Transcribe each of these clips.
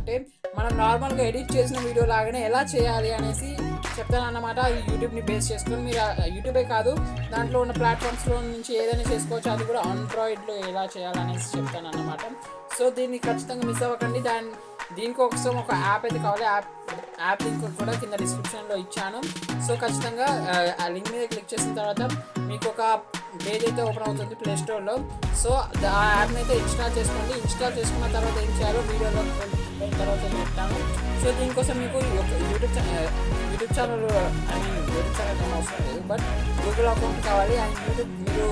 అంటే మనం నార్మల్గా ఎడిట్ చేసిన వీడియో లాగానే ఎలా చేయాలి అనేసి చెప్తాను అన్నమాట. ఈ యూట్యూబ్ని బేస్ చేసుకొని మీరు యూట్యూబే కాదు దాంట్లో ఉన్న ప్లాట్ఫామ్స్లో నుంచి ఏదైనా చేసుకోవచ్చు. అది కూడా ఆండ్రాయిడ్లో ఎలా చేయాలనేసి చెప్తాను అన్నమాట. సో దీన్ని ఖచ్చితంగా మిస్ అవ్వకండి. దీనికోసం ఒక యాప్ అయితే కావాలి. యాప్ లింక్ కూడా కింద డిస్క్రిప్షన్లో ఇచ్చాను. సో ఖచ్చితంగా ఆ లింక్ మీద క్లిక్ చేసిన తర్వాత మీకు ఒక పేజ్ అయితే ఓపెన్ అవుతుంది ప్లే స్టోర్లో. సో ఆ యాప్ని అయితే ఇన్స్టాల్ చేసుకోండి. ఇన్స్టాల్ చేసుకున్న తర్వాత ఏం చేయాలో వీడియోలో వెళ్ళిన తర్వాత చెప్తాను. సో దీనికోసం మీకు యూట్యూబ్ ఛానల్ యూట్యూబ్ ఛానల్ ఏం అవసరం లేదు, బట్ గూగుల్ అకౌంట్ కావాలి. అండ్ మీరు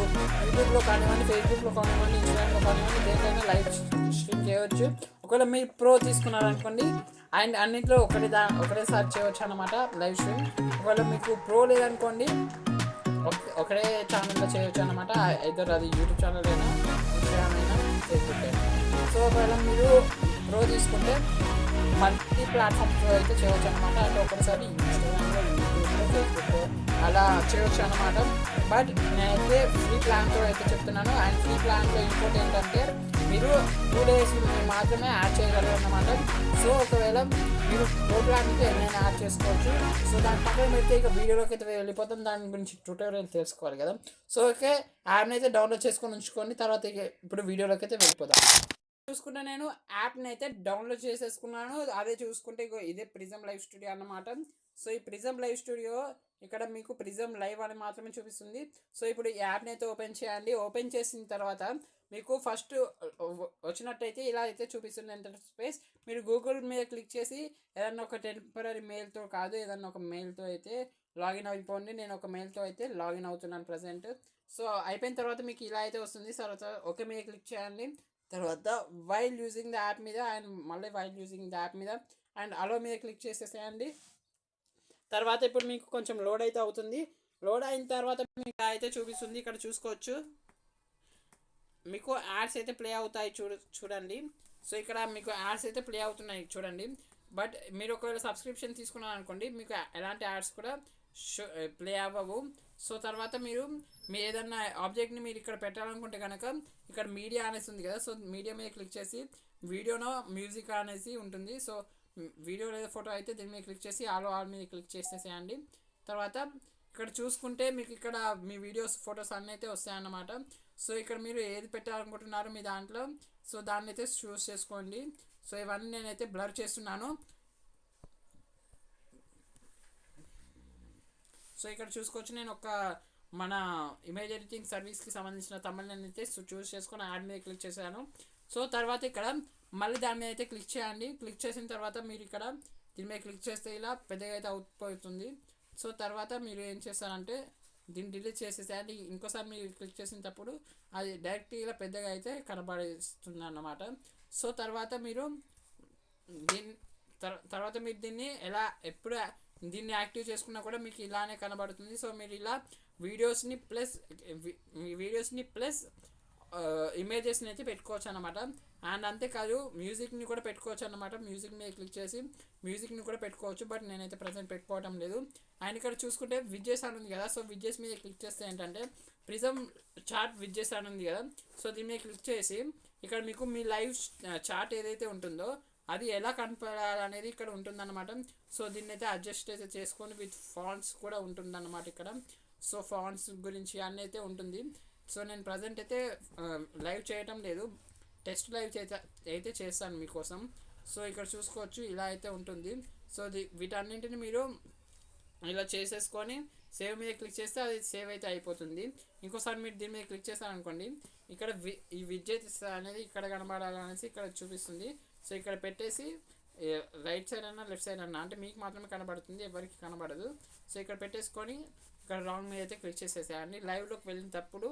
యూట్యూబ్లో కానివ్వండి, ఫేస్బుక్లో కానివ్వండి, ఇన్స్టాగ్రామ్లో కానివ్వండి, దేనికైనా లైవ్ స్ట్రీమ్ చేయవచ్చు. ఒకవేళ మీరు ప్రో తీసుకున్నారనుకోండి అండ్ అన్నింటిలో ఒకటేసారి చేయవచ్చు అన్నమాట లైవ్ స్ట్రీమ్. ఒకవేళ మీకు ప్రో లేదనుకోండి ఒకటే ఛానల్లో చేయవచ్చు అన్నమాట. ఇద్దరు అది యూట్యూబ్ ఛానల్ అయినా ఇన్స్టాగ్రామ్ అయినా ఫేస్బుక్ అయినా. సో ఒకవేళ మీరు ప్రో తీసుకుంటే మల్టీ ప్లాట్ఫామ్స్లో అయితే చేయవచ్చు అనమాట. అంటే ఒకసారి ఇన్స్టాగ్రామ్లో, యూట్యూబ్లో, ఫేస్బుక్లో అలా చేయవచ్చు అనమాట. బట్ నేనైతే ఫ్రీ ప్లాన్తో అయితే చెప్తున్నాను. అండ్ ఫ్రీ ప్లాన్లో ఇంకోటి ఏంటంటే మీరు 2 days మాత్రమే యాడ్ చేయగలరు అన్నమాట. సో ఒకవేళ మీరు ప్రో ప్లాన్కి ఏమైనా యాడ్ చేసుకోవచ్చు. సో దాని పక్కన పెడితే ఇక వీడియోలోకి అయితే వెళ్ళిపోతాం. దాని గురించి ట్యూటోరియల్ తెలుసుకోవాలి కదా. సో ఓకే, యాప్ని అయితే డౌన్లోడ్ చేసుకొని ఉంచుకోండి. తర్వాత ఇప్పుడు వీడియోలోకి అయితే వెళ్ళిపోతాం. చూసుకుంటే నేను యాప్ని అయితే డౌన్లోడ్ చేసేసుకున్నాను. అదే చూసుకుంటే ఇదే ప్రిజం లైవ్ స్టూడియో అన్నమాట. సో ఈ ప్రిజం లైవ్ స్టూడియో ఇక్కడ మీకు ప్రిజం లైవ్ అని మాత్రమే చూపిస్తుంది. సో ఇప్పుడు ఈ యాప్ని అయితే ఓపెన్ చేయండి. ఓపెన్ చేసిన తర్వాత మీకు ఫస్ట్ వచ్చినట్టయితే ఇలా అయితే చూపిస్తుంది ఇంటర్ఫేస్. మీరు గూగుల్ మీద క్లిక్ చేసి ఏదన్నా ఒక టెంపరీ మెయిల్తో కాదు ఏదన్నా ఒక మెయిల్తో అయితే లాగిన్ అయిపోండి. నేను ఒక మెయిల్తో అయితే లాగిన్ అవుతున్నాను ప్రజెంట్. సో అయిపోయిన తర్వాత మీకు ఇలా అయితే వస్తుంది. తర్వాత ఓకే మీద క్లిక్ చేయండి. తర్వాత వైల్ యూజింగ్ ద యాప్ మీద అండ్ మళ్ళీ వైల్ యూజింగ్ ద యాప్ మీద అండ్ అలో మీద క్లిక్ చేసేసేయండి. తర్వాత ఇప్పుడు మీకు కొంచెం లోడ్ అయితే అవుతుంది. లోడ్ అయిన తర్వాత మీకు అయితే చూపిస్తుంది. ఇక్కడ చూసుకోవచ్చు మీకు యాడ్స్ అయితే ప్లే అవుతాయి చూడండి. సో ఇక్కడ మీకు యాడ్స్ అయితే ప్లే అవుతున్నాయి చూడండి. బట్ మీరు ఒకవేళ సబ్స్క్రిప్షన్ తీసుకున్నారు అనుకోండి మీకు ఎలాంటి యాడ్స్ కూడా ప్లే అవ్వవు. సో తర్వాత మీరు మీ ఏదన్నా ఆబ్జెక్ట్ని మీరు ఇక్కడ పెట్టాలనుకుంటే కనుక ఇక్కడ మీడియా అనేసి ఉంది కదా. సో మీడియా మీద క్లిక్ చేసి వీడియోనో మ్యూజిక్ అనేసి ఉంటుంది. సో వీడియో లేదా ఫోటో అయితే దీని మీద క్లిక్ చేసి ఆల్ మీద క్లిక్ చేసేసేయండి. తర్వాత ఇక్కడ చూసుకుంటే మీకు ఇక్కడ మీ వీడియోస్ ఫొటోస్ అన్నీ అయితే వస్తాయన్నమాట. సో ఇక్కడ మీరు ఏది పెట్టాలనుకుంటున్నారో మీ దాంట్లో సో దాన్ని అయితే చూస్ చేసుకోండి. సో ఇవన్నీ నేనైతే బ్లర్ చేస్తున్నాను. సో ఇక్కడ చూసుకోవచ్చు నేను ఒక మన ఇమేజ్ ఎడిటింగ్ సర్వీస్కి సంబంధించిన తమిళని అయితే చూస్ చేసుకొని యాడ్ మీద క్లిక్ చేశాను. సో తర్వాత ఇక్కడ మళ్ళీ దాని మీద అయితే క్లిక్ చేయండి. క్లిక్ చేసిన తర్వాత మీరు ఇక్కడ దీని మీద క్లిక్ చేస్తే ఇలా పెద్దగా అయితే అవుతుంది. సో తర్వాత మీరు ఏం చేస్తారంటే దీన్ని డిలీట్ చేసేసేయండి. ఇంకోసారి మీరు క్లిక్ చేసినప్పుడు అది డైరెక్ట్ ఇలా పెద్దగా అయితే కనబడిస్తుంది అన్నమాట. సో తర్వాత మీరు దీన్ని ఎలా ఎప్పుడు దీన్ని యాక్టివ్ చేసుకున్నా కూడా మీకు ఇలానే కనబడుతుంది. సో మీరు ఇలా వీడియోస్ని ప్లస్ ఇమేజెస్ని అయితే పెట్టుకోవచ్చు అనమాట. అండ్ అంతేకాదు మ్యూజిక్ని కూడా పెట్టుకోవచ్చు అనమాట. మ్యూజిక్ మీద క్లిక్ చేసి మ్యూజిక్ని కూడా పెట్టుకోవచ్చు. బట్ నేనైతే ప్రజెంట్ పెట్టుకోవటం లేదు. అండ్ ఇక్కడ చూసుకుంటే విడ్జెస్ అని ఉంది కదా. సో విడ్జెస్ మీద క్లిక్ చేస్తే ఏంటంటే ప్రిజం చాట్ విడ్జెస్ అని ఉంది కదా. సో దీని మీద క్లిక్ చేసి ఇక్కడ మీకు మీ లైవ్ చాట్ ఏదైతే ఉంటుందో అది ఎలా కనపడాలనేది ఇక్కడ ఉంటుందన్నమాట. సో దీన్ని అయితే అడ్జస్ట్ అయితే చేసుకొని విత్ ఫాంట్స్ కూడా ఉంటుందన్నమాట ఇక్కడ. సో ఫాంట్స్ గురించి అన్నీ అయితే ఉంటుంది. సో నేను ప్రజెంట్ అయితే లైవ్ చేయటం లేదు, టెస్ట్ లైవ్ అయితే చేస్తాను మీకోసం. సో ఇక్కడ చూసుకోవచ్చు ఇలా అయితే ఉంటుంది. సో వీటన్నింటిని మీరు ఇలా చేసేసుకొని సేవ్ మీద క్లిక్ చేస్తే అది సేవ్ అయితే అయిపోతుంది. ఇంకోసారి మీరు దీని మీద క్లిక్ చేస్తారనుకోండి ఇక్కడ ఈ విడ్జెట్స్ అనేది ఇక్కడ కనబడాలనేసి ఇక్కడ చూపిస్తుంది. సో ఇక్కడ పెట్టేసి రైట్ సైడ్ అన్నా లెఫ్ట్ సైడ్ అన్నా అంటే మీకు మాత్రమే కనబడుతుంది, ఎవరికి కనబడదు. సో ఇక్కడ పెట్టేసుకొని ఇక్కడ రాంగ్ మీద అయితే క్లిక్ చేసేసేయండి. లైవ్లోకి వెళ్ళినప్పుడు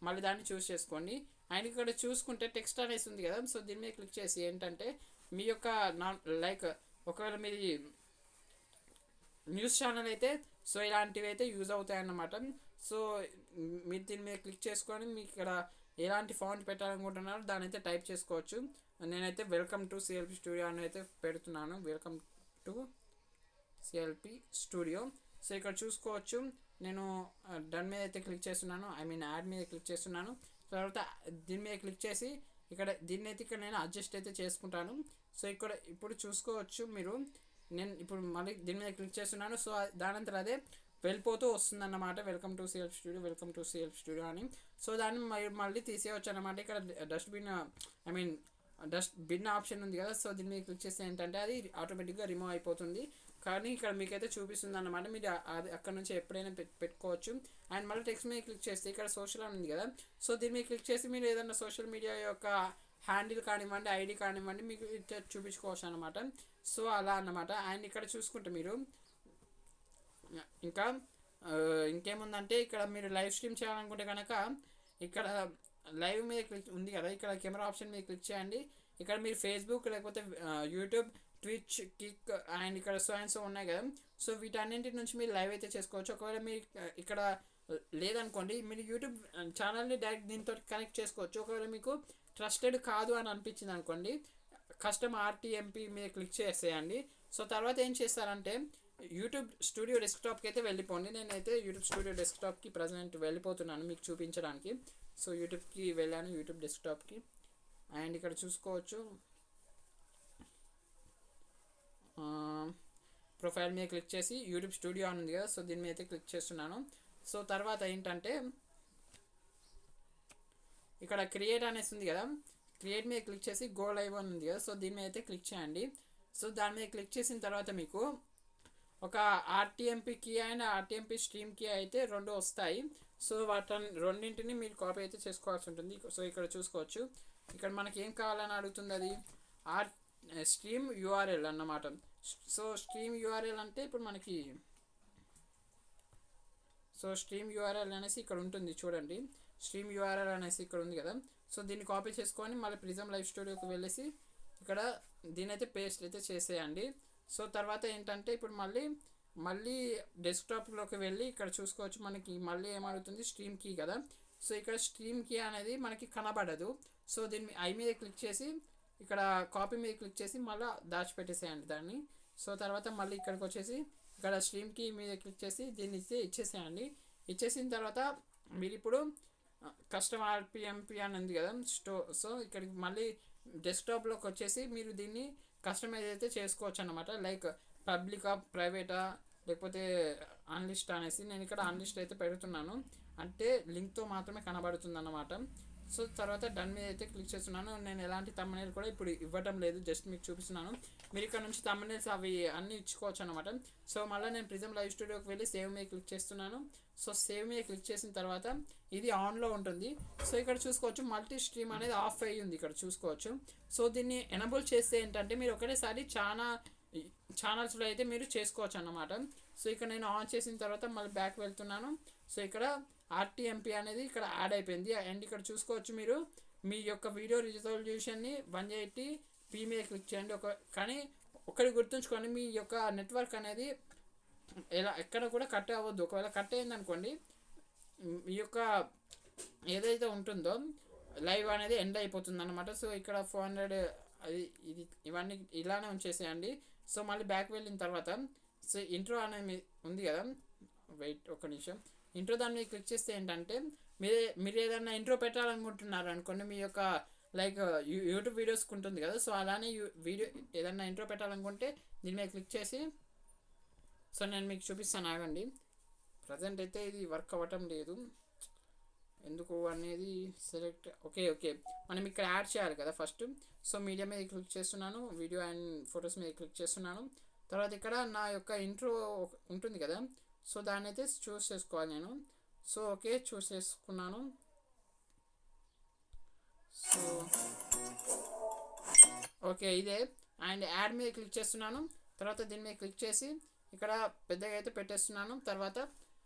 మళ్ళీ దాన్ని చూస్ చేసుకోండి. అండ్ ఇక్కడ చూసుకుంటే టెక్స్ట్ అనేసి ఉంది కదా. సో దీని మీద క్లిక్ చేసి ఏంటంటే మీ యొక్క లైక్ ఒకవేళ మీది న్యూస్ ఛానల్ అయితే సో ఇలాంటివి అయితే యూజ్ అవుతాయి అన్నమాట. సో మీరు దీని మీద క్లిక్ చేసుకొని మీకు ఇక్కడ ఎలాంటి ఫాంట్ పెట్టాలనుకుంటున్నారో దాని అయితే టైప్ చేసుకోవచ్చు. నేనైతే వెల్కమ్ టు సిఎల్పి స్టూడియో అని అయితే పెడుతున్నాను. Welcome to CLP studio. So ఇక్కడ చూసుకోవచ్చు నేను డన్ మీద అయితే క్లిక్ చేస్తున్నాను, యాడ్ మీద క్లిక్ చేస్తున్నాను. తర్వాత దీని మీద క్లిక్ చేసి ఇక్కడ దీన్ని అయితే ఇక్కడ నేను అడ్జస్ట్ అయితే చేసుకుంటాను. సో ఇక్కడ ఇప్పుడు చూసుకోవచ్చు మీరు, నేను ఇప్పుడు మళ్ళీ దీని మీద క్లిక్ చేస్తున్నాను. సో దానంతరం అదే వెళ్ళిపోతూ వస్తుందన్నమాట, welcome to CLF studio, welcome to CLF studio అని. సో దాన్ని మళ్ళీ తీసేయవచ్చు అనమాట. ఇక్కడ డస్ట్బిన్ డస్ట్ బిన్ ఆప్షన్ ఉంది కదా, సో దీన్ని క్లిక్ చేస్తే ఏంటంటే అది ఆటోమేటిక్గా రిమూవ్ అయిపోతుంది. కానీ ఇక్కడ మీకైతే చూపిస్తుంది అన్నమాట, మీరు అది అక్కడ నుంచి ఎప్పుడైనా పెట్టుకోవచ్చు. అండ్ మళ్ళీ టెక్స్ట్ మీద క్లిక్ చేస్తే ఇక్కడ సోషల్ అని ఉంది కదా, సో దీని మీద క్లిక్ చేసి మీరు ఏదైనా సోషల్ మీడియా యొక్క హ్యాండిల్ కానివ్వండి, ఐడి కానివ్వండి, మీకు చూపించుకోవచ్చు అనమాట. సో అలా అన్నమాట. అండ్ ఇక్కడ చూసుకుంటే మీరు ఇంకా ఇంకేముందంటే ఇక్కడ మీరు లైవ్ స్ట్రీమ్ చేయాలనుకుంటే కనుక ఇక్కడ లైవ్ మీద క్లిక్ ఉంది కదా, ఇక్కడ కెమెరా ఆప్షన్ మీద క్లిక్ చేయండి. ఇక్కడ మీరు ఫేస్బుక్ లేకపోతే యూట్యూబ్, ట్విచ్, కిక్ అండ్ ఇక్కడ సో ఉన్నాయి కదా, సో వీటన్నింటి నుంచి మీరు లైవ్ అయితే చేసుకోవచ్చు. ఒకవేళ మీరు ఇక్కడ లేదనుకోండి, మీరు యూట్యూబ్ ఛానల్ని డైరెక్ట్ దీంతో కనెక్ట్ చేసుకోవచ్చు. ఒకవేళ మీకు ట్రస్టెడ్ కాదు అని అనిపించింది అనుకోండి, కస్టమ్ ఆర్టీఎంపీ మీద క్లిక్ చేసేయండి. సో తర్వాత ఏం చేస్తారంటే యూట్యూబ్ స్టూడియో డెస్క్టాప్కి అయితే వెళ్ళిపోండి. నేనైతే యూట్యూబ్ స్టూడియో డెస్క్టాప్కి ప్రజెంట్ వెళ్ళిపోతున్నాను మీకు చూపించడానికి. సో యూట్యూబ్కి వెళ్ళాను, యూట్యూబ్ డెస్క్టాప్కి. అండ్ ఇక్కడ చూసుకోవచ్చు ప్రొఫైల్ మీద క్లిక్ చేసి యూట్యూబ్ స్టూడియో అని ఉంది కదా, సో దీని మీద అయితే క్లిక్ చేస్తున్నాను. సో తర్వాత ఏంటంటే ఇక్కడ క్రియేట్ అనేసి ఉంది కదా, క్రియేట్ మీద క్లిక్ చేసి గో లైవ్ అని ఉంది కదా, సో దీని మీద అయితే క్లిక్ చేయండి. సో దాని మీద క్లిక్ చేసిన తర్వాత మీకు ఒక RTMP key and RTMP stream key అయితే రెండు వస్తాయి. సో వాటిని రెండింటిని మీరు కాపీ అయితే చేసుకోవాల్సి ఉంటుంది. సో ఇక్కడ చూసుకోవచ్చు, ఇక్కడ మనకి ఏం కావాలని అడుగుతుంది, అది స్ట్రీమ్ యూఆర్ఎల్ అన్నమాట. సో స్ట్రీమ్ యూఆర్ఎల్ అంటే ఇప్పుడు మనకి స్ట్రీమ్ యూఆర్ఎల్ అనేసి ఇక్కడ ఉంటుంది చూడండి, స్ట్రీమ్ యూఆర్ఎల్ అనేసి ఇక్కడ ఉంది కదా, సో దీన్ని కాపీ చేసుకొని మళ్ళీ ప్రిజమ్ లైవ్ స్టూడియోకి వెళ్ళేసి ఇక్కడ దీని అయితే పేస్ట్ అయితే చేసేయండి. సో తర్వాత ఏంటంటే ఇప్పుడు మళ్ళీ డెస్క్టాప్లోకి వెళ్ళి ఇక్కడ చూసుకోవచ్చు, మనకి మళ్ళీ ఏమడుగుతుంది, స్ట్రీమ్ కీ కదా, సో ఇక్కడ స్ట్రీమ్ కీ అనేది మనకి కనబడదు. సో దీన్ని ఐ మీద క్లిక్ చేసి ఇక్కడ కాపీ మీద క్లిక్ చేసి మళ్ళీ దాచిపెట్టేసేయండి దాన్ని. సో తర్వాత మళ్ళీ ఇక్కడికి వచ్చేసి ఇక్కడ స్ట్రీమ్ కీ మీద క్లిక్ చేసి దీన్ని ఇచ్చేసేయండి. ఇచ్చేసిన తర్వాత మీరు ఇప్పుడు కస్టమ్ ఆర్పిఎంపీ అని ఉంది కదా సో ఇక్కడికి మళ్ళీ డెస్క్టాప్లోకి వచ్చేసి మీరు దీన్ని కస్టమైజ్ అయితే చేసుకోవచ్చు అనమాట. లైక్ పబ్లికా, ప్రైవేటా, లేకపోతే అన్లిస్ట్ అనేసి. నేను ఇక్కడ అన్లిస్ట్ అయితే పెడుతున్నాను, అంటే లింక్తో మాత్రమే కనబడుతుంది అన్నమాట. సో తర్వాత డన్ మీద అయితే క్లిక్ చేస్తున్నాను. నేను ఎలాంటి తమ్మునేల్ కూడా ఇప్పుడు ఇవ్వడం లేదు, జస్ట్ మీకు చూపిస్తున్నాను. మీరు ఇక్కడ నుంచి తమ్మునేల్స్ అవి అన్నీ ఇచ్చుకోవచ్చు అనమాట. సో మళ్ళీ నేను ప్రిజమ్ లైవ్ స్టూడియోకి వెళ్ళి సేవ్ మీద క్లిక్ చేస్తున్నాను. సో సేవ్ మీద క్లిక్ చేసిన తర్వాత ఇది ఆన్లో ఉంటుంది. సో ఇక్కడ చూసుకోవచ్చు మల్టీ స్ట్రీమ్ అనేది ఆఫ్ అయ్యి ఉంది ఇక్కడ చూసుకోవచ్చు. సో దీన్ని ఎనబుల్ చేస్తే ఏంటంటే మీరు ఒకటేసారి చాలా ఛానల్స్లో అయితే మీరు చేసుకోవచ్చు అన్నమాట. సో ఇక్కడ నేను ఆన్ చేసిన తర్వాత మళ్ళీ బ్యాక్ వెళ్తున్నాను. సో ఇక్కడ ఆర్టీఎంపీ అనేది ఇక్కడ యాడ్ అయిపోయింది. అండ్ ఇక్కడ చూసుకోవచ్చు మీరు మీ యొక్క వీడియో రిజల్యూషన్ని 180p మీద క్లిక్ చేయండి. కానీ ఒకటి గుర్తుంచుకోండి, మీ యొక్క నెట్వర్క్ అనేది ఎక్కడ కూడా కట్ అవ్వద్దు. ఒకవేళ కట్ అయిందనుకోండి, మీ యొక్క ఏదైతే ఉంటుందో లైవ్ అనేది ఎండ్ అయిపోతుంది అనమాట. సో ఇక్కడ 400 ఇది ఇవన్నీ ఇలానే ఉంచేసేయండి. సో మళ్ళీ బ్యాక్ వెళ్ళిన తర్వాత సో ఇంట్రో అనేది ఉంది కదా, వెయిట్ ఒక నిమిషం, ఇంట్రో దాని మీద క్లిక్ చేస్తే ఏంటంటే మీరు ఏదైనా ఇంట్రో పెట్టాలనుకుంటున్నారు అనుకోండి, మీ యొక్క లైక్ యూట్యూబ్ వీడియోస్కి ఉంటుంది కదా, సో అలానే వీడియో ఏదైనా ఇంట్రో పెట్టాలనుకుంటే దీని మీద క్లిక్ చేసి సో నేను మీకు చూపిస్తాను ఆగండి. ప్రజెంట్ అయితే ఇది వర్క్ అవ్వటం లేదు, ఎందుకు అనేది సెలెక్ట్ ఓకే మనం ఇక్కడ యాడ్ చేయాలి కదా ఫస్ట్. సో మీడియా మీద క్లిక్ చేస్తున్నాను, వీడియో అండ్ ఫొటోస్ మీద క్లిక్ చేస్తున్నాను. తర్వాత ఇక్కడ నా యొక్క ఇంట్రో ఉంటుంది కదా, సో దాన్ని అయితే చూస్ చేసుకోవాలి నేను. సో ఓకే చూస్ చేసుకున్నాను. సో ఓకే ఇదే, అండ్ యాడ్ మీద క్లిక్ చేస్తున్నాను. తర్వాత దీని మీద క్లిక్ చేసి ఇక్కడ పెద్దగా అయితే పెట్టేస్తున్నాను. తర్వాత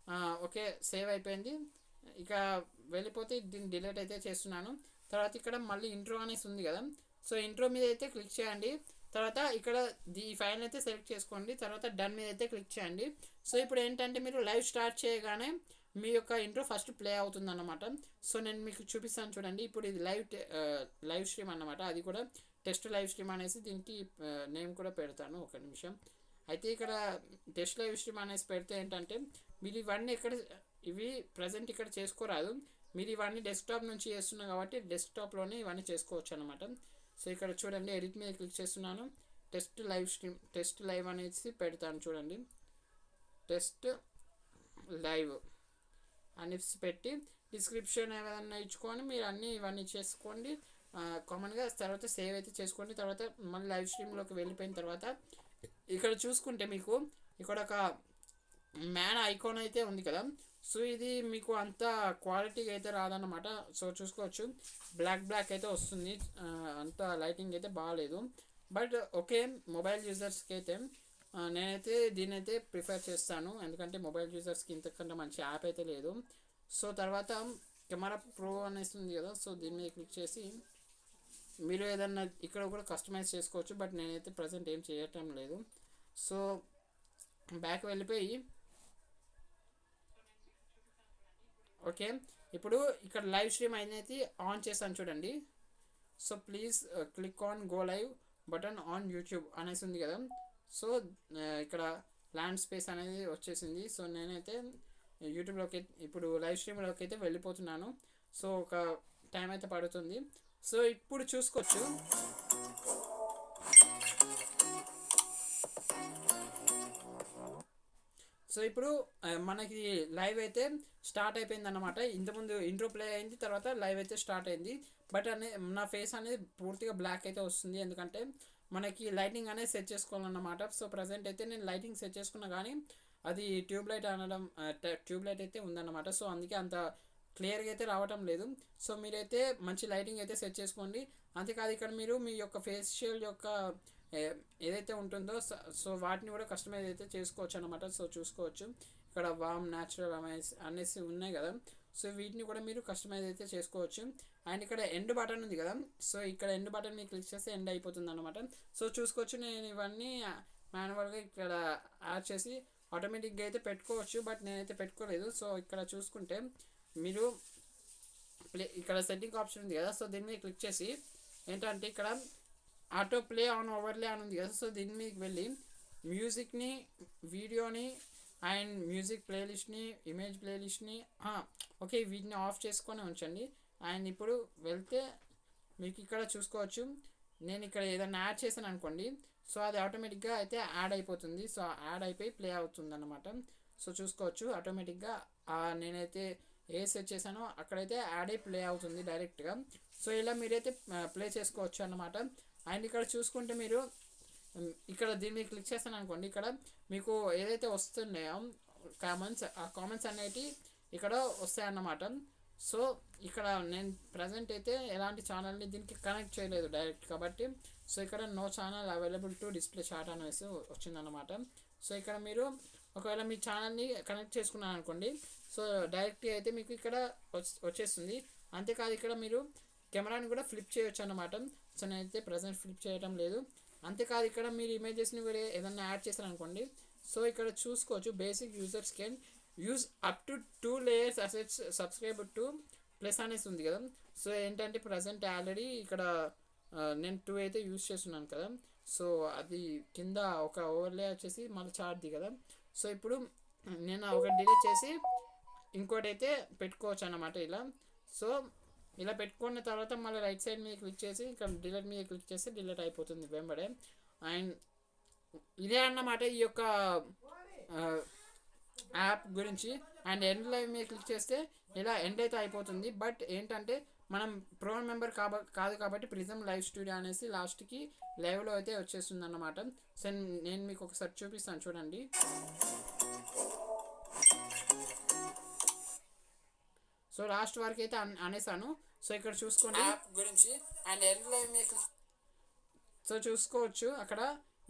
ఓకే సేవ్ అయిపోయింది. ఇక వెళ్ళిపోతే దీన్ని డిలీట్ అయితే చేస్తున్నాను. తర్వాత ఇక్కడ మళ్ళీ ఇంట్రో అనేసి ఉంది కదా, సో ఇంట్రో మీద అయితే క్లిక్ చేయండి. తర్వాత ఇక్కడ ఈ ఫైల్ అయితే సెలెక్ట్ చేసుకోండి. తర్వాత డన్ మీద అయితే క్లిక్ చేయండి. సో ఇప్పుడు ఏంటంటే మీరు లైవ్ స్టార్ట్ చేయగానే మీ యొక్క ఇంట్రో ఫస్ట్ ప్లే అవుతుంది అన్నమాట. సో నేను మీకు చూపిస్తాను చూడండి. ఇప్పుడు ఇది లైవ్ స్ట్రీమ్ అన్నమాట, అది కూడా టెస్ట్ లైవ్ స్ట్రీమ్ అనేసి దీనికి నేమ్ కూడా పెడతాను, ఒక నిమిషం. అయితే ఇక్కడ టెస్ట్ లైవ్ స్ట్రీమ్ అనేసి పెడితే ఏంటంటే మీరు ఇవన్నీ ఇవి ప్రజెంట్ ఇక్కడ చేసుకోరాదు, మీరు ఇవన్నీ డెస్క్టాప్ నుంచి చేస్తున్నారు కాబట్టి డెస్క్టాప్లోనే ఇవన్నీ చేసుకోవచ్చు అనమాట. సో ఇక్కడ చూడండి ఎడిట్ మీద క్లిక్ చేస్తున్నాను. టెస్ట్ లైవ్ అనేసి పెడతాను చూడండి. టెస్ట్ లైవ్ అనేసి పెట్టి డిస్క్రిప్షన్ ఏదైనా ఇచ్చుకొని మీరు ఇవన్నీ చేసుకోండి కామన్గా. తర్వాత సేవ్ అయితే చేసుకోండి. తర్వాత మళ్ళీ లైవ్ స్ట్రీమ్లోకి వెళ్ళిపోయిన తర్వాత ఇక్కడ చూసుకుంటే మీకు ఇక్కడ ఒక మ్యాన్ ఐకాన్ అయితే ఉంది కదా. సో ఇది మీకు అంత క్వాలిటీగా అయితే రాదన్నమాట. సో చూసుకోవచ్చు బ్లాక్ అయితే వస్తుంది. అంత లైటింగ్ అయితే బాగాలేదు. బట్ ఓకే, మొబైల్ యూజర్స్కి అయితే నేనైతే దీని అయితే ప్రిఫర్ చేస్తాను. ఎందుకంటే మొబైల్ యూజర్స్కి ఇంతకంటే మంచి యాప్ అయితే లేదు. సో తర్వాత కెమెరా ప్రో అనేసి ఉంది కదా. సో దీని మీద క్లిక్ చేసి మీరు ఏదన్నా ఇక్కడ కూడా కస్టమైజ్ చేసుకోవచ్చు. బట్ నేనైతే ప్రజెంట్ ఏం చేయటం లేదు. సో బ్యాక్ వెళ్ళిపోయి ఓకే, ఇప్పుడు ఇక్కడ లైవ్ స్ట్రీమ్ అనేది ఆన్ చేస్తాను చూడండి. So please click on go live button on YouTube అనేసి ఉంది కదా. సో ఇక్కడ ల్యాండ్ స్పేస్ అనేది వచ్చేసింది. సో నేనైతే యూట్యూబ్లోకి ఇప్పుడు లైవ్ స్ట్రీమ్లోకి అయితే వెళ్ళిపోతున్నాను. సో ఒక టైం అయితే పడుతుంది. సో ఇప్పుడు చూసుకోవచ్చు సో ఇప్పుడు మనకి లైవ్ అయితే స్టార్ట్ అయిపోయింది అన్నమాట. ఇంతకుముందు ఇంట్రో ప్లే అయింది, తర్వాత లైవ్ అయితే స్టార్ట్ అయింది. బట్ నా ఫేస్ అనేది పూర్తిగా బ్లాక్ అయితే వస్తుంది, ఎందుకంటే మనకి లైటింగ్ అనేది సెట్ చేసుకోవాలన్నమాట. సో ప్రజెంట్ అయితే నేను లైటింగ్ సెట్ చేసుకున్నా కానీ అది ట్యూబ్ లైట్ అయితే ఉందన్నమాట. సో అందుకే అంత క్లియర్గా అయితే రావటం లేదు. సో మీరైతే మంచి లైటింగ్ అయితే సెట్ చేసుకోండి. అంతేకాదు ఇక్కడ మీరు మీ యొక్క ఫేషియల్ యొక్క ఏదైతే ఉంటుందో సో వాటిని కూడా కస్టమైజ్ అయితే చేసుకోవచ్చు అనమాట. సో చూసుకోవచ్చు ఇక్కడ వామ్ న్యాచురల్ అనేసి ఉన్నాయి కదా. సో వీటిని కూడా మీరు కస్టమైజ్ అయితే చేసుకోవచ్చు. అండ్ ఇక్కడ ఎండ్ బటన్ ఉంది కదా. సో ఇక్కడ ఎండ్ బటన్ మీరు క్లిక్ చేస్తే ఎండ్ అయిపోతుంది అనమాట. సో చూసుకోవచ్చు నేను ఇవన్నీ మాన్యువల్గా ఇక్కడ యాడ్ చేసి ఆటోమేటిక్గా అయితే పెట్టుకోవచ్చు. బట్ నేనైతే పెట్టుకోలేదు. సో ఇక్కడ చూసుకుంటే మీరు ఇక్కడ సెట్టింగ్ ఆప్షన్ ఉంది కదా. సో దీని మీద క్లిక్ చేసి ఏంటంటే ఇక్కడ ఆటో ప్లే ఆన్ ఓవర్లే అని ఉంది కదా. సో దీని మీదకి వెళ్ళి మ్యూజిక్ని, వీడియోని అండ్ మ్యూజిక్ ప్లేలిస్ట్ని, ఇమేజ్ ప్లేలిస్ట్ని ఓకే వీటిని ఆఫ్ చేసుకొని ఉంచండి. అండ్ ఇప్పుడు వెళ్తే మీకు ఇక్కడ చూసుకోవచ్చు నేను ఇక్కడ ఏదైనా యాడ్ చేశాను అనుకోండి. సో అది ఆటోమేటిక్గా అయితే యాడ్ అయిపోతుంది. సో యాడ్ అయిపోయి ప్లే అవుతుంది అన్నమాట. సో చూసుకోవచ్చు ఆటోమేటిక్గా నేనైతే ఏ సెట్ చేశానో అక్కడైతే యాడ్ అయి ప్లే అవుతుంది డైరెక్ట్గా. సో ఇలా మీరైతే ప్లే చేసుకోవచ్చు అన్నమాట. అండ్ ఇక్కడ చూసుకుంటే మీరు ఇక్కడ దీని మీద క్లిక్ చేస్తాను అనుకోండి. ఇక్కడ మీకు ఏదైతే వస్తున్నాయో కామెంట్స్ అనేవి ఇక్కడ వస్తాయన్నమాట. సో ఇక్కడ నేను ప్రజెంట్ అయితే ఎలాంటి ఛానల్ని దీనికి కనెక్ట్ చేయలేదు డైరెక్ట్ కాబట్టి. సో ఇక్కడ no channel available to display chat అనేసి వచ్చిందన్నమాట. సో ఇక్కడ మీరు ఒకవేళ మీ ఛానల్ని కనెక్ట్ చేసుకున్నాను అనుకోండి. సో డైరెక్ట్గా అయితే మీకు ఇక్కడ వచ్చేస్తుంది. అంతేకాదు ఇక్కడ మీరు కెమెరాని కూడా ఫ్లిప్ చేయొచ్చు అన్నమాట. సో నేనైతే ప్రజెంట్ ఫ్లిప్ చేయడం లేదు. అంతేకాదు ఇక్కడ మీరు ఇమేజెస్ని కూడా ఏదైనా యాడ్ చేశారనుకోండి. సో ఇక్కడ చూసుకోవచ్చు basic users can use up to 2 layers assets subscribe to plus అనేసి ఉంది కదా. సో ఏంటంటే ప్రజెంట్ ఆల్రెడీ ఇక్కడ నేను 2 అయితే యూజ్ చేస్తున్నాను కదా. సో అది కింద ఒక ఓవర్లే వచ్చేసి మళ్ళీ చార్ట్ది కదా. సో ఇప్పుడు నేను ఒకటి డిలీట్ చేసి ఇంకోటి అయితే పెట్టుకోవచ్చు అన్నమాట ఇలా. సో ఇలా పెట్టుకున్న తర్వాత మళ్ళీ రైట్ సైడ్ మీద క్లిక్ చేసి ఇక్కడ డిలీట్ మీద క్లిక్ చేస్తే డిలీట్ అయిపోతుంది వెంబడే. అండ్ ఇదే అన్నమాట ఈ యొక్క యాప్ గురించి. అండ్ ఎండ్ లైవ్ మీద క్లిక్ చేస్తే ఇలా ఎండ్ అయితే అయిపోతుంది. బట్ ఏంటంటే మనం ప్రో మెంబర్ కాదు కాబట్టి ప్రిజం లైవ్ స్టూడియో అనేసి లాస్ట్కి లైవ్లో అయితే వచ్చేస్తుంది అన్నమాట. సో నేను మీకు ఒకసారి చూపిస్తాను చూడండి. సో లాస్ట్ వరకు అయితే అనేసాను. సో ఇక్కడ చూసుకోండి యాప్ గురించి. అండ్ ఎండ్ లైవ్ మీద సో చూసుకోవచ్చు అక్కడ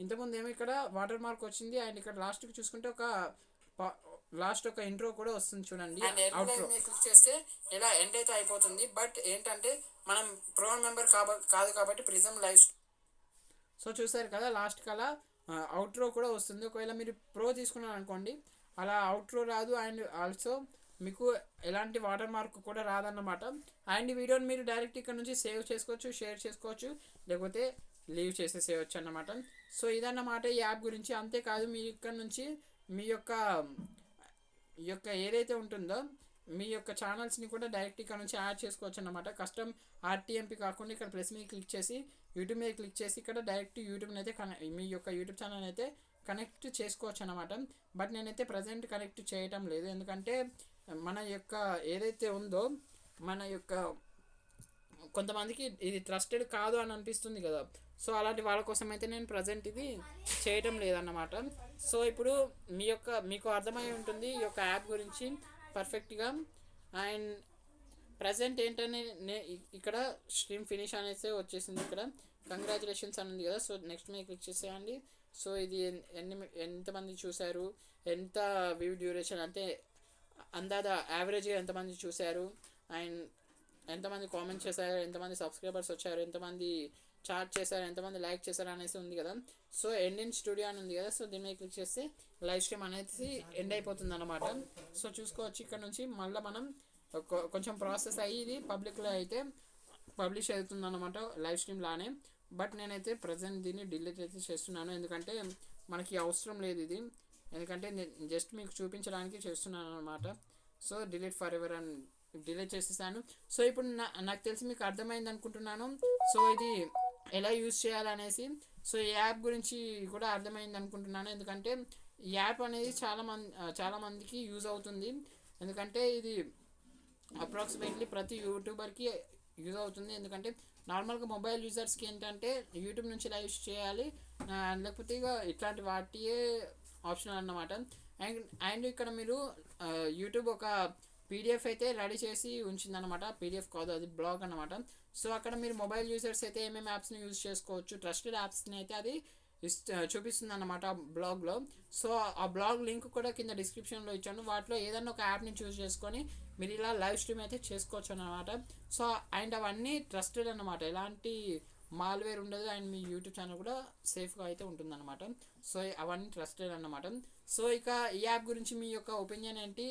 ఇంతకుముందు ఏమో ఇక్కడ వాటర్ మార్క్ వచ్చింది. అండ్ ఇక్కడ లాస్ట్కి చూసుకుంటే ఒక ఇంట్రో కూడా వస్తుంది చూడండి. అవుట్రో క్లిక్ చేస్తే ఇలా ఎండ్ అయితే అయిపోతుంది. బట్ ఏంటంటే మనం ప్రో మెంబర్ కాదు కాబట్టి ప్రిజం లైవ్. సో చూసారు కదా లాస్ట్కి అలా అవుట్రో కూడా వస్తుంది. ఒకవేళ మీరు ప్రో తీసుకున్నారు అనుకోండి అలా అవుట్రో రాదు. అండ్ ఆల్సో మీకు ఎలాంటి వాటర్ మార్క్ కూడా రాదన్నమాట. అండ్ వీడియోని మీరు డైరెక్ట్ ఇక్కడ నుంచి సేవ్ చేసుకోవచ్చు, షేర్ చేసుకోవచ్చు, లేకపోతే లీవ్ చేసేసేయచ్చు అన్నమాట. సో ఇదన్నమాట ఈ యాప్ గురించి. అంతేకాదు మీరు ఇక్కడ నుంచి మీ యొక్క ఏదైతే ఉంటుందో మీ యొక్క ఛానల్స్ని కూడా డైరెక్ట్ ఇక్కడ నుంచి యాడ్ చేసుకోవచ్చు అన్నమాట. కస్టమ్ ఆర్టీఎంపీ కాకుండా ఇక్కడ ప్లస్ మీద క్లిక్ చేసి యూట్యూబ్ మీద క్లిక్ చేసి ఇక్కడ డైరెక్ట్ యూట్యూబ్ని అయితే మీ యొక్క యూట్యూబ్ ఛానల్ అయితే కనెక్ట్ చేసుకోవచ్చు అన్నమాట. బట్ నేనైతే ప్రజెంట్ కనెక్ట్ చేయటం లేదు, ఎందుకంటే మన యొక్క ఏదైతే ఉందో మన యొక్క కొంతమందికి ఇది ట్రస్టెడ్ కాదు అని అనిపిస్తుంది కదా, సో అలాంటి వాళ్ళ కోసం అయితే నేను ప్రజెంట్ ఇది చేయటం లేదన్నమాట. సో ఇప్పుడు మీకు అర్థమై ఉంటుంది ఈ యొక్క యాప్ గురించి పర్ఫెక్ట్గా. అండ్ ప్రజెంట్ ఏంటనే ఇక్కడ స్ట్రీమ్ ఫినిష్ అనేసి వచ్చేసింది, ఇక్కడ కంగ్రాచులేషన్స్ అని ఉంది కదా. సో నెక్స్ట్ మీద క్లిక్ చేసేయండి. సో ఇది ఎంతమంది చూశారు, ఎంత వ్యూ డ్యూరేషన్ అంటే అందాదా యావరేజ్గా ఎంతమంది చూశారు, అండ్ ఎంతమంది కామెంట్ చేశారు, ఎంతమంది సబ్స్క్రైబర్స్ వచ్చారు, ఎంతమంది చార్ట్ చేశారు, ఎంతమంది లైక్ చేశారు అనేసి ఉంది కదా. సో ఎండ్ ఇన్ స్టూడియో అని ఉంది కదా, సో దీని మీద క్లిక్ చేస్తే లైవ్ స్ట్రీమ్ అనేది ఎండ్ అయిపోతుంది అనమాట. సో చూసుకోవచ్చు ఇక్కడ నుంచి మళ్ళీ మనం కొంచెం ప్రాసెస్ అయ్యి ఇది పబ్లిక్లో అయితే పబ్లిష్ అవుతుంది అనమాట లైవ్ స్ట్రీమ్ లానే. బట్ నేనైతే ప్రజెంట్ దీన్ని డిలీట్ అయితే చేస్తున్నాను, ఎందుకంటే మనకి అవసరం లేదు ఇది, ఎందుకంటే నేను జస్ట్ మీకు చూపించడానికి చేస్తున్నాను అనమాట. సో డిలీట్ ఫర్ ఎవర్ అని డిలీట్ చేసేసాను. సో ఇప్పుడు నాకు తెలిసి మీకు అర్థమైంది అనుకుంటున్నాను, సో ఇది ఎలా యూజ్ చేయాలనేసి. సో ఈ యాప్ గురించి కూడా అర్థమైంది అనుకుంటున్నాను, ఎందుకంటే ఈ యాప్ అనేది చాలామందికి యూజ్ అవుతుంది, ఎందుకంటే ఇది అప్రాక్సిమేట్లీ ప్రతి యూట్యూబర్కి యూజ్ అవుతుంది. ఎందుకంటే నార్మల్గా మొబైల్ యూజర్స్కి ఏంటంటే యూట్యూబ్ నుంచి లైవ్ చేయాలి, లేకపోతే ఇక ఇట్లాంటి వాటియే ఆప్షనల్ అన్నమాట. అండ్ ఇక్కడ మీరు యూట్యూబ్ ఒక పీడిఎఫ్ అయితే రెడీ చేసి ఉంచిందనమాట, పీడిఎఫ్ కాదు అది బ్లాగ్ అనమాట. సో అక్కడ మీరు మొబైల్ యూజర్స్ అయితే ఏమేమి యాప్స్ని యూజ్ చేసుకోవచ్చు, ట్రస్టెడ్ యాప్స్ని అయితే అది చూపిస్తుంది అన్నమాట బ్లాగ్లో. సో ఆ బ్లాగ్ లింక్ కూడా కింద డిస్క్రిప్షన్లో ఇచ్చాను, వాటిలో ఏదైనా ఒక యాప్ని చూస్ చేసుకొని మీరు ఇలా లైవ్ స్ట్రీమ్ అయితే చేసుకోవచ్చు అన్నమాట. సో అండ్ అవన్నీ ట్రస్టెడ్ అన్నమాట, ఎలాంటి మాల్వేర్ ఉండదు, అండ్ మీ యూట్యూబ్ ఛానల్ కూడా సేఫ్గా అయితే ఉంటుందన్నమాట. సో అవన్నీ ట్రస్టెడ్ అన్నమాట. సో ఇక ఈ యాప్ గురించి మీ యొక్క ఒపీనియన్ ఏంటి,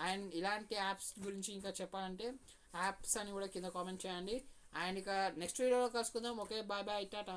అండ్ ఇలాంటి యాప్స్ గురించి ఇంకా చెప్పాలంటే యాప్స్ అని కూడా కింద కామెంట్ చేయండి. అండ్ ఇక నెక్స్ట్ వీడియోలో కలుసుకుందాం. Okay, bye bye, Tata.